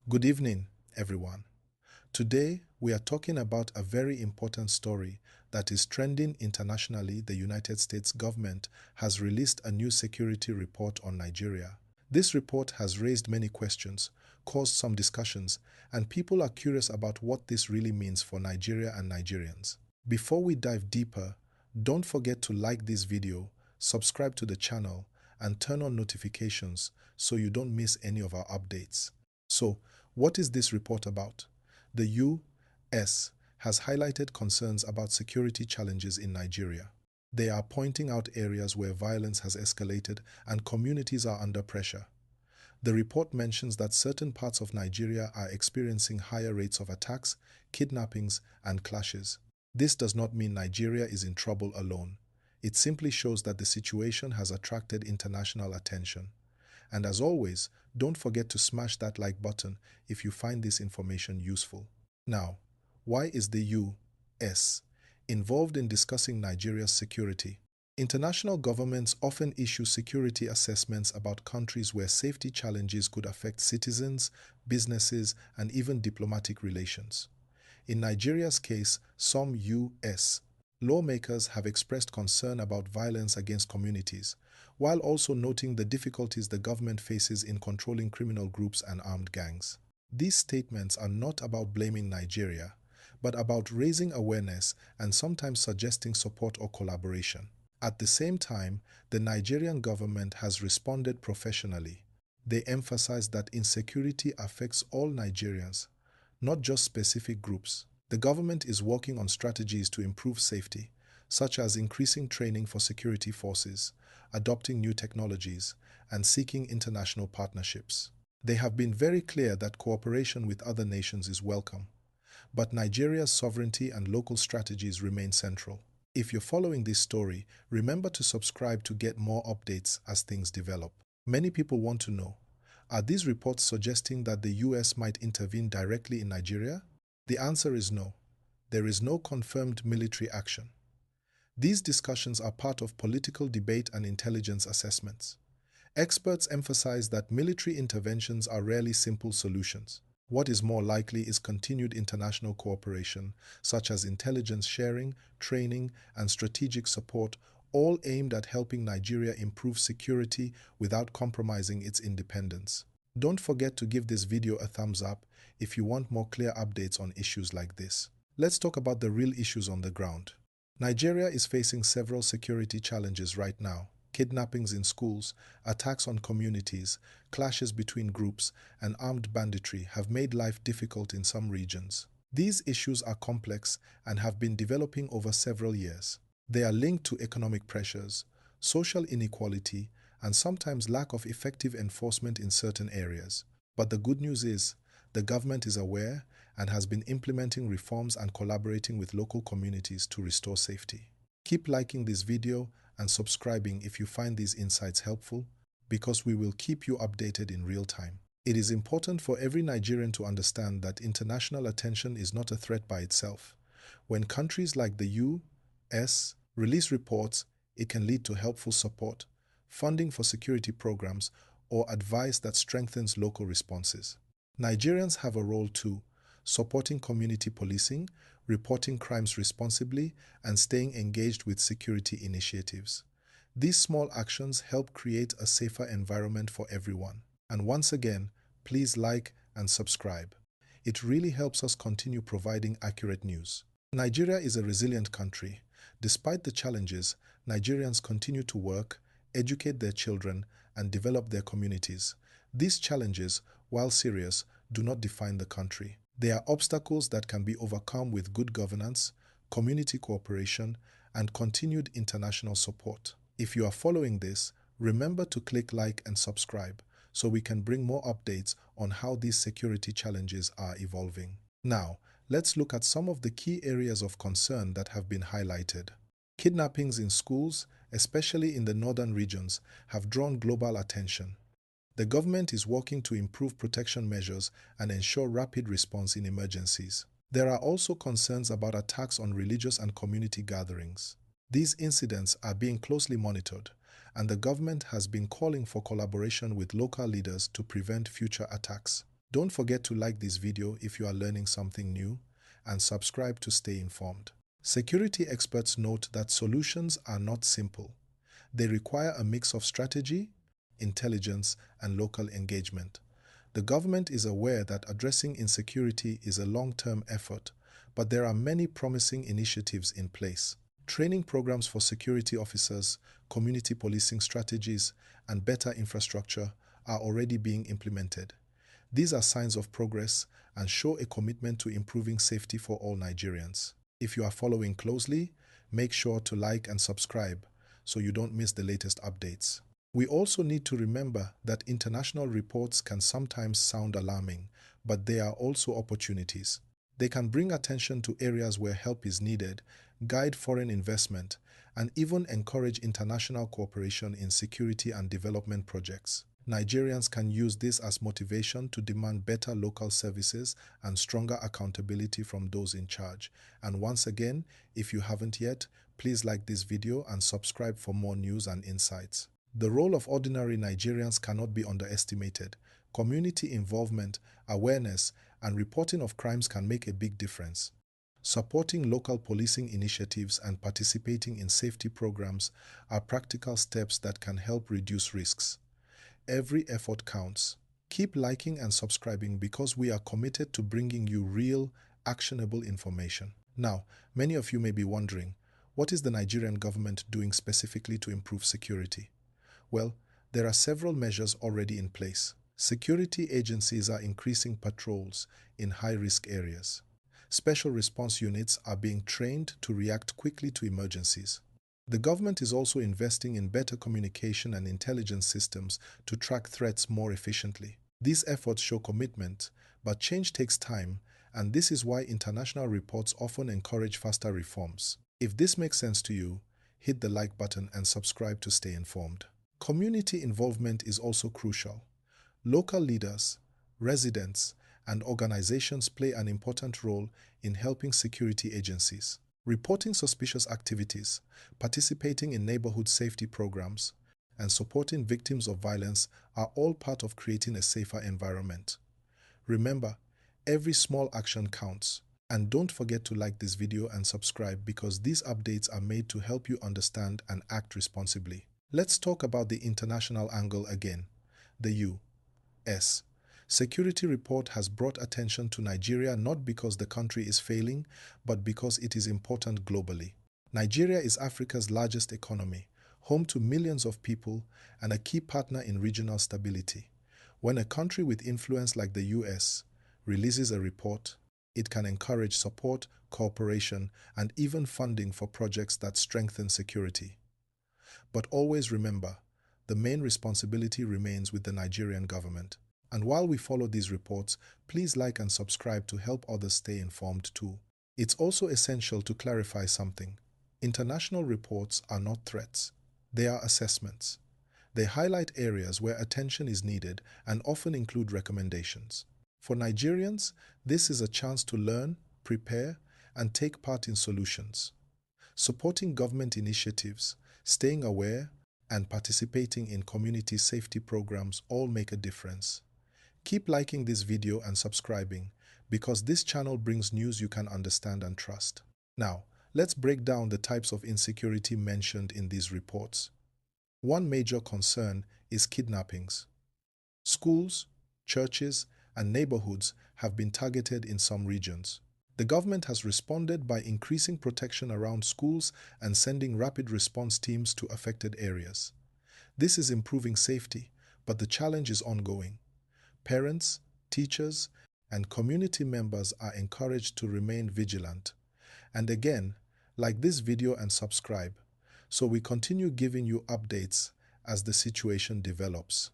Good evening, everyone. Today, we are talking about a very important story that is trending internationally. The United States government has released a new security report on Nigeria. This report has raised many questions, caused some discussions, and people are curious about what this really means for Nigeria and Nigerians. Before we dive deeper, don't forget to like this video, subscribe to the channel, and turn on notifications so you don't miss any of our updates. So, what is this report about? The U.S. has highlighted concerns about security challenges in Nigeria. They are pointing out areas where violence has escalated and communities are under pressure. The report mentions that certain parts of Nigeria are experiencing higher rates of attacks, kidnappings, and clashes. This does not mean Nigeria is in trouble alone. It simply shows that the situation has attracted international attention. And as always, don't forget to smash that like button if you find this information useful. Now, why is the U.S. involved in discussing Nigeria's security? International governments often issue security assessments about countries where safety challenges could affect citizens, businesses, and even diplomatic relations. In Nigeria's case, some U.S. lawmakers have expressed concern about violence against communities, while also noting the difficulties the government faces in controlling criminal groups and armed gangs. These statements are not about blaming Nigeria, but about raising awareness and sometimes suggesting support or collaboration. At the same time, the Nigerian government has responded professionally. They emphasize that insecurity affects all Nigerians, not just specific groups. The government is working on strategies to improve safety, such as increasing training for security forces, adopting new technologies, and seeking international partnerships. They have been very clear that cooperation with other nations is welcome, but Nigeria's sovereignty and local strategies remain central. If you're following this story, remember to subscribe to get more updates as things develop. Many people want to know, are these reports suggesting that the US might intervene directly in Nigeria? The answer is no. There is no confirmed military action. These discussions are part of political debate and intelligence assessments. Experts emphasize that military interventions are rarely simple solutions. What is more likely is continued international cooperation, such as intelligence sharing, training, and strategic support, all aimed at helping Nigeria improve security without compromising its independence. Don't forget to give this video a thumbs up if you want more clear updates on issues like this. Let's talk about the real issues on the ground. Nigeria is facing several security challenges right now. Kidnappings in schools, attacks on communities, clashes between groups, and armed banditry have made life difficult in some regions. These issues are complex and have been developing over several years. They are linked to economic pressures, social inequality, and sometimes lack of effective enforcement in certain areas. But the good news is, the government is aware and has been implementing reforms and collaborating with local communities to restore safety. Keep liking this video and subscribing if you find these insights helpful, because we will keep you updated in real time. It is important for every Nigerian to understand that international attention is not a threat by itself. When countries like the U.S. release reports, it can lead to helpful support, funding for security programs, or advice that strengthens local responses. Nigerians have a role too, supporting community policing, reporting crimes responsibly, and staying engaged with security initiatives. These small actions help create a safer environment for everyone. And once again, please like and subscribe. It really helps us continue providing accurate news. Nigeria is a resilient country. Despite the challenges, Nigerians continue to work, educate their children, and develop their communities. These challenges, while serious, do not define the country. They are obstacles that can be overcome with good governance, community cooperation, and continued international support. If you are following this, remember to click like and subscribe so we can bring more updates on how these security challenges are evolving. Now, let's look at some of the key areas of concern that have been highlighted. Kidnappings in schools, especially in the northern regions, have drawn global attention. The government is working to improve protection measures and ensure rapid response in emergencies. There are also concerns about attacks on religious and community gatherings. These incidents are being closely monitored, and the government has been calling for collaboration with local leaders to prevent future attacks. Don't forget to like this video if you are learning something new and subscribe to stay informed. Security experts note that solutions are not simple. They require a mix of strategy, intelligence, and local engagement. The government is aware that addressing insecurity is a long-term effort, but there are many promising initiatives in place. Training programs for security officers, community policing strategies, and better infrastructure are already being implemented. These are signs of progress and show a commitment to improving safety for all Nigerians. If you are following closely, make sure to like and subscribe so you don't miss the latest updates. We also need to remember that international reports can sometimes sound alarming, but they are also opportunities. They can bring attention to areas where help is needed, guide foreign investment, and even encourage international cooperation in security and development projects. Nigerians can use this as motivation to demand better local services and stronger accountability from those in charge. And once again, if you haven't yet, please like this video and subscribe for more news and insights. The role of ordinary Nigerians cannot be underestimated. Community involvement, awareness, and reporting of crimes can make a big difference. Supporting local policing initiatives and participating in safety programs are practical steps that can help reduce risks. Every effort counts. Keep liking and subscribing because we are committed to bringing you real, actionable information. Now, many of you may be wondering, what is the Nigerian government doing specifically to improve security? Well, there are several measures already in place. Security agencies are increasing patrols in high-risk areas. Special response units are being trained to react quickly to emergencies. The government is also investing in better communication and intelligence systems to track threats more efficiently. These efforts show commitment, but change takes time, and this is why international reports often encourage faster reforms. If this makes sense to you, hit the like button and subscribe to stay informed. Community involvement is also crucial. Local leaders, residents, and organizations play an important role in helping security agencies. Reporting suspicious activities, participating in neighborhood safety programs, and supporting victims of violence are all part of creating a safer environment. Remember, every small action counts. And don't forget to like this video and subscribe because these updates are made to help you understand and act responsibly. Let's talk about the international angle again. The U.S. Security report has brought attention to Nigeria not because the country is failing, but because it is important globally. Nigeria is Africa's largest economy, home to millions of people, and a key partner in regional stability. When a country with influence like the US releases a report, it can encourage support, cooperation, and even funding for projects that strengthen security. But always remember, the main responsibility remains with the Nigerian government. And while we follow these reports, please like and subscribe to help others stay informed too. It's also essential to clarify something. International reports are not threats. They are assessments. They highlight areas where attention is needed and often include recommendations. For Nigerians, this is a chance to learn, prepare, and take part in solutions. Supporting government initiatives, staying aware, and participating in community safety programs all make a difference. Keep liking this video and subscribing because this channel brings news you can understand and trust. Now, let's break down the types of insecurity mentioned in these reports. One major concern is kidnappings. Schools, churches, and neighborhoods have been targeted in some regions. The government has responded by increasing protection around schools and sending rapid response teams to affected areas. This is improving safety, but the challenge is ongoing. Parents, teachers, and community members are encouraged to remain vigilant. And again, like this video and subscribe, so we continue giving you updates as the situation develops.